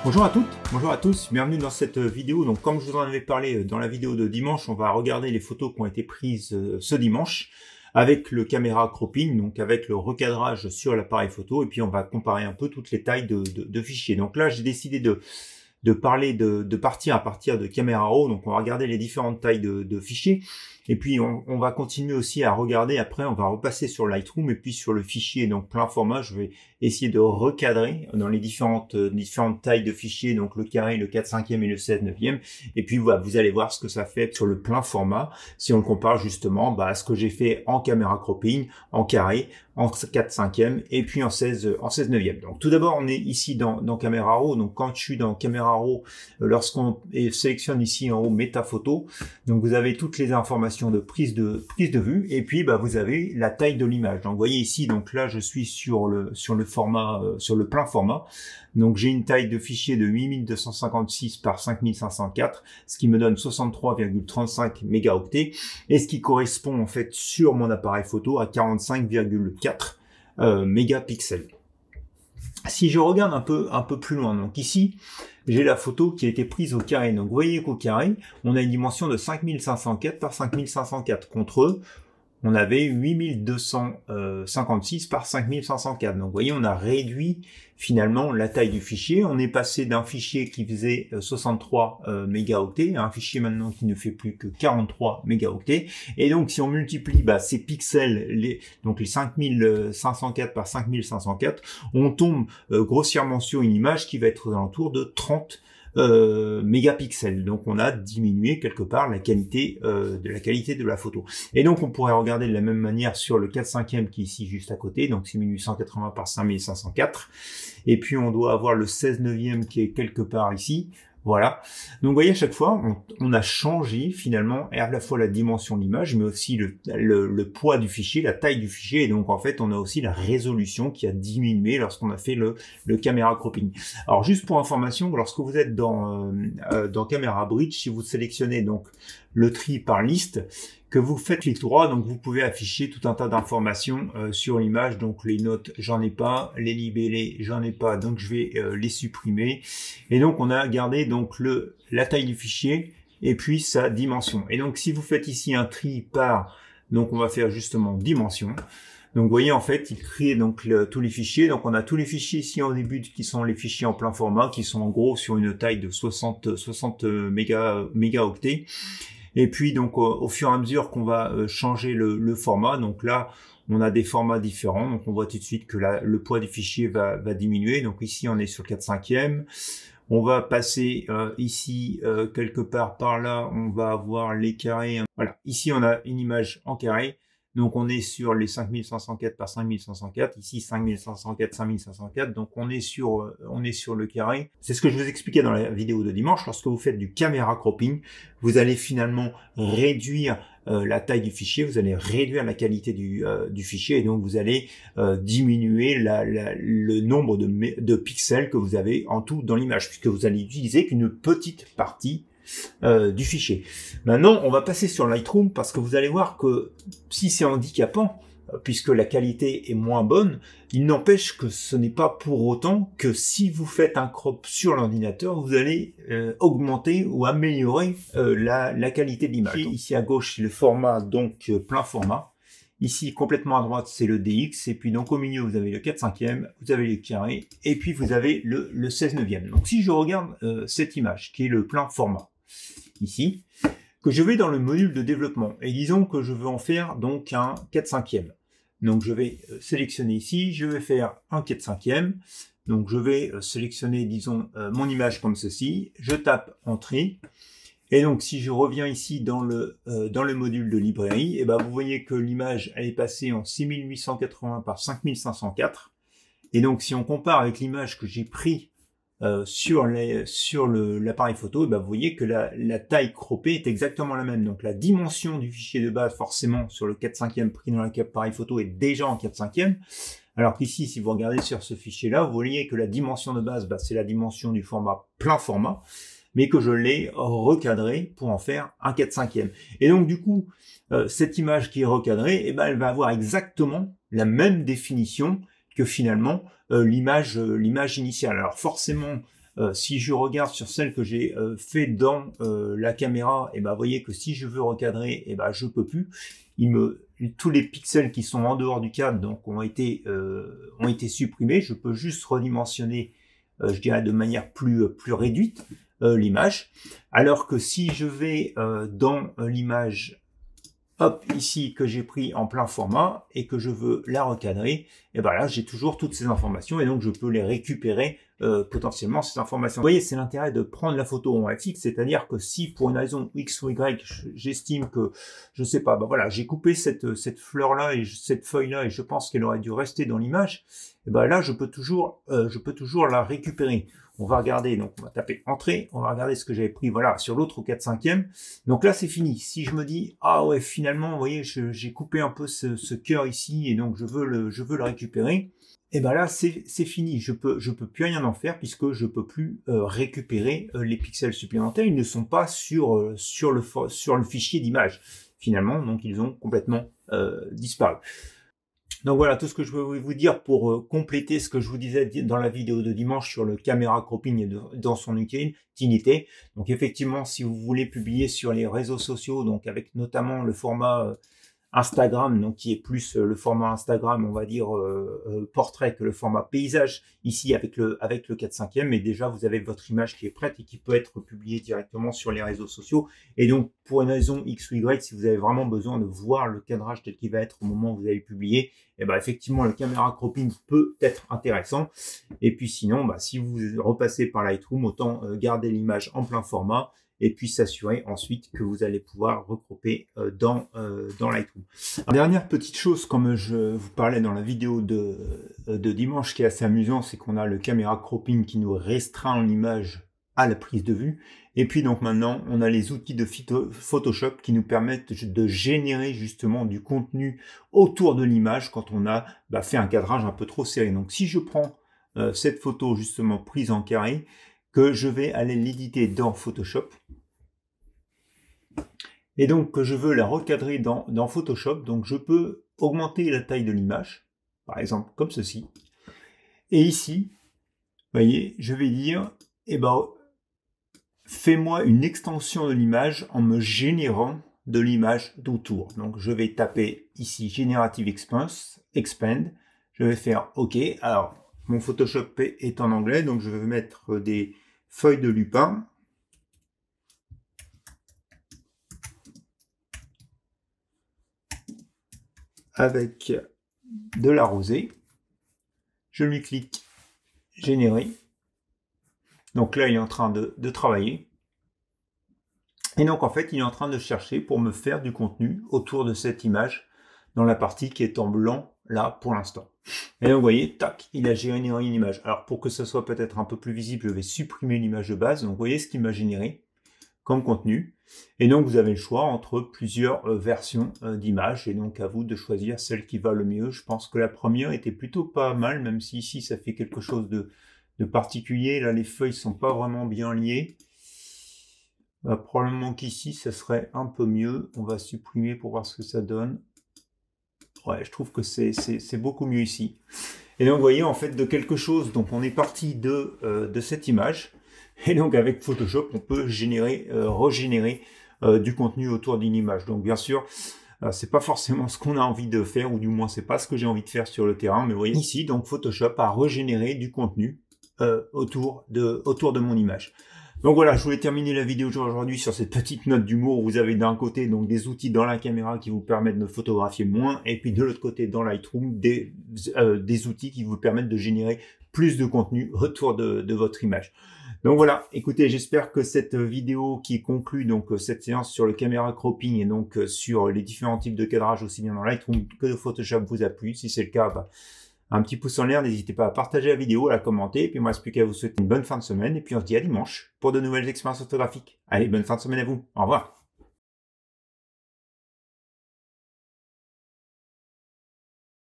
Bonjour à toutes, bonjour à tous, bienvenue dans cette vidéo. Donc comme je vous en avais parlé dans la vidéo de dimanche, on va regarder les photos qui ont été prises ce dimanche avec le caméra cropping, donc avec le recadrage sur l'appareil photo, et puis on va comparer un peu toutes les tailles de fichiers. Donc là j'ai décidé de partir à partir de Camera Raw, donc on va regarder les différentes tailles de fichiers, et puis on va continuer aussi à regarder, après on va repasser sur Lightroom, et puis sur le fichier donc plein format, je vais essayer de recadrer dans les différentes tailles de fichiers, donc le carré, le 4/5e et le 16/9e, et puis voilà, vous allez voir ce que ça fait sur le plein format, si on le compare justement à ce que j'ai fait en caméra cropping, en carré, en 4/5e, et puis en 16/9e. Donc tout d'abord, on est ici dans Camera Raw, donc quand je suis dans Camera Raw, lorsqu'on sélectionne ici en haut Méta Photo, donc vous avez toutes les informations de prise de vue, et puis vous avez la taille de l'image. Donc vous voyez ici, donc là je suis sur le format, sur le plein format, donc j'ai une taille de fichier de 8256 par 5504, ce qui me donne 63,35 mégaoctets, et ce qui correspond en fait sur mon appareil photo à 45,4 mégapixels. Si je regarde un peu plus loin, donc ici, j'ai la photo qui a été prise au carré. Donc vous voyez qu'au carré, on a une dimension de 5504 par 5504 contre eux. On avait 8256 par 5504. Donc vous voyez, on a réduit finalement la taille du fichier. On est passé d'un fichier qui faisait 63 mégaoctets à un fichier maintenant qui ne fait plus que 43 mégaoctets. Et donc si on multiplie ces pixels, donc les 5504 par 5504, on tombe grossièrement sur une image qui va être aux alentours de 30 mégapixels. Donc on a diminué quelque part la qualité de la photo. Et donc on pourrait regarder de la même manière sur le 4/5e qui est ici juste à côté, donc c'est 1880 par 5504. Et puis on doit avoir le 16/9e qui est quelque part ici. Voilà. Donc vous voyez, à chaque fois, on a changé finalement à la fois la dimension de l'image, mais aussi le poids du fichier, la taille du fichier, et donc en fait on a aussi la résolution qui a diminué lorsqu'on a fait le caméra cropping. Alors juste pour information, lorsque vous êtes dans Camera Bridge, si vous sélectionnez donc le tri par liste, que vous faites clic droit, donc vous pouvez afficher tout un tas d'informations sur l'image. Donc les notes, j'en ai pas, les libellés, j'en ai pas, donc je vais les supprimer. Et donc on a gardé donc la taille du fichier et puis sa dimension. Et donc si vous faites ici un tri par, donc on va faire justement dimension. Donc vous voyez, en fait, il crée donc tous les fichiers. Donc on a tous les fichiers ici en début qui sont les fichiers en plein format, qui sont en gros sur une taille de 60 mégaoctets. Et puis donc au fur et à mesure qu'on va changer le format, donc là on a des formats différents, donc on voit tout de suite que le poids du fichier va diminuer. Donc ici on est sur 4/5e, on va passer ici quelque part par là, on va avoir les carrés. Voilà, ici on a une image en carré. Donc on est sur les 5504 par 5504, ici 5504, 5504, donc on est sur le carré. C'est ce que je vous expliquais dans la vidéo de dimanche. Lorsque vous faites du caméra cropping, vous allez finalement réduire la taille du fichier, vous allez réduire la qualité du fichier, et donc vous allez diminuer le nombre de pixels que vous avez en tout dans l'image, puisque vous allez utiliser qu'une petite partie du fichier. Maintenant, on va passer sur Lightroom, parce que vous allez voir que si c'est handicapant, puisque la qualité est moins bonne, il n'empêche que ce n'est pas pour autant que si vous faites un crop sur l'ordinateur, vous allez augmenter ou améliorer la qualité de l'image. Ici à gauche, c'est le format, donc plein format. Ici, complètement à droite, c'est le DX, et puis donc au milieu, vous avez le 4/5e, vous avez le carré, et puis vous avez le 16/9e. Donc si je regarde cette image, qui est le plein format, ici, que je vais dans le module de développement, et disons que je veux en faire donc un 4/5e. Donc je vais sélectionner ici, je vais faire un 4/5e, donc je vais sélectionner, disons, mon image comme ceci, je tape Entrée, et donc si je reviens ici dans le module de librairie, et vous voyez que l'image elle est passée en 6880 par 5504, et donc si on compare avec l'image que j'ai pris sur l'appareil photo, vous voyez que la taille croppée est exactement la même. Donc la dimension du fichier de base, forcément, sur le 4/5e pris dans l'appareil photo est déjà en 4/5e. Alors qu'ici, si vous regardez sur ce fichier-là, vous voyez que la dimension de base, c'est la dimension du format plein format, mais que je l'ai recadré pour en faire un 4/5e. Et donc du coup, cette image qui est recadrée, elle va avoir exactement la même définition que finalement l'image initiale. Alors forcément, Si je regarde sur celle que j'ai fait dans la caméra, et ben vous voyez que si je veux recadrer, et ben je peux plus. Tous les pixels qui sont en dehors du cadre donc ont été supprimés. Je peux juste redimensionner, je dirais de manière plus réduite l'image. Alors que si je vais dans l'image, hop, ici, que j'ai pris en plein format et que je veux la recadrer, et ben là, j'ai toujours toutes ces informations et donc je peux les récupérer potentiellement, ces informations. Vous voyez, c'est l'intérêt de prendre la photo en FX, c'est-à-dire que si pour une raison X ou Y, j'estime que, je sais pas, ben voilà, j'ai coupé cette fleur-là et cette feuille-là et je pense qu'elle aurait dû rester dans l'image, et ben là, je peux toujours la récupérer. On va regarder, donc on va taper entrée, on va regarder ce que j'avais pris, voilà, sur l'autre au 4/5e. Donc là, c'est fini. Si je me dis, ah ouais, finalement, vous voyez, j'ai coupé un peu ce cœur ici et donc je veux le récupérer, et ben là, c'est fini. Je peux plus rien en faire puisque je peux plus récupérer les pixels supplémentaires. Ils ne sont pas sur le fichier d'image. Finalement, donc ils ont complètement disparu. Donc voilà tout ce que je voulais vous dire pour compléter ce que je vous disais dans la vidéo de dimanche sur le caméra cropping et dans son utilité. Donc effectivement, si vous voulez publier sur les réseaux sociaux, donc avec notamment le format Instagram, donc qui est plus le format Instagram, on va dire portrait, que le format paysage ici avec le 4/5e, mais déjà vous avez votre image qui est prête et qui peut être publiée directement sur les réseaux sociaux. Et donc pour une raison X ou Y, si vous avez vraiment besoin de voir le cadrage tel qu'il va être au moment où vous allez publier, et ben effectivement le caméra cropping peut être intéressant. Et puis sinon, si vous repassez par Lightroom, autant garder l'image en plein format et puis s'assurer ensuite que vous allez pouvoir recropper dans Lightroom. Alors, dernière petite chose, comme je vous parlais dans la vidéo de dimanche, qui est assez amusant, c'est qu'on a le caméra cropping qui nous restreint l'image à la prise de vue. Et puis donc maintenant, on a les outils de Photoshop qui nous permettent de générer justement du contenu autour de l'image quand on a fait un cadrage un peu trop serré. Donc si je prends cette photo justement prise en carré, que je vais aller l'éditer dans Photoshop, et donc que je veux la recadrer dans Photoshop, donc je peux augmenter la taille de l'image, par exemple comme ceci, et ici, vous voyez, je vais dire, fais-moi une extension de l'image en me générant de l'image d'autour. Donc je vais taper ici Generative Expand, je vais faire OK. Alors mon Photoshop est en anglais, donc je vais mettre des feuilles de lupin. Avec de la rosée. Je lui clique générer. Donc là, il est en train de travailler. Et donc en fait, il est en train de chercher pour me faire du contenu autour de cette image dans la partie qui est en blanc là pour l'instant. Et donc vous voyez, tac, il a généré une image. Alors pour que ça soit peut-être un peu plus visible, je vais supprimer l'image de base. Donc vous voyez ce qu'il m'a généré comme contenu. Et donc vous avez le choix entre plusieurs versions d'images et donc à vous de choisir celle qui va le mieux. Je pense que la première était plutôt pas mal, même si ici ça fait quelque chose de particulier. Là les feuilles sont pas vraiment bien liées. Probablement qu'ici ça serait un peu mieux. On va supprimer pour voir ce que ça donne. Ouais, je trouve que c'est beaucoup mieux ici. Et donc vous voyez en fait de quelque chose, donc on est parti de cette image. Et donc avec Photoshop, on peut régénérer du contenu autour d'une image. Donc bien sûr, c'est pas forcément ce qu'on a envie de faire, ou du moins c'est pas ce que j'ai envie de faire sur le terrain. Mais vous voyez ici, donc Photoshop a régénéré du contenu autour de mon image. Donc voilà, je voulais terminer la vidéo aujourd'hui sur cette petite note d'humour. Vous avez d'un côté donc des outils dans la caméra qui vous permettent de photographier moins, et puis de l'autre côté dans Lightroom des outils qui vous permettent de générer plus de contenu autour de votre image. Donc voilà, écoutez, j'espère que cette vidéo qui conclut donc cette séance sur le caméra cropping et donc sur les différents types de cadrage aussi bien dans Lightroom que de Photoshop vous a plu. Si c'est le cas, un petit pouce en l'air, n'hésitez pas à partager la vidéo, à la commenter, et puis moi, il ne reste plus qu'à vous souhaiter une bonne fin de semaine, et puis on se dit à dimanche pour de nouvelles expériences photographiques. Allez, bonne fin de semaine à vous, au revoir.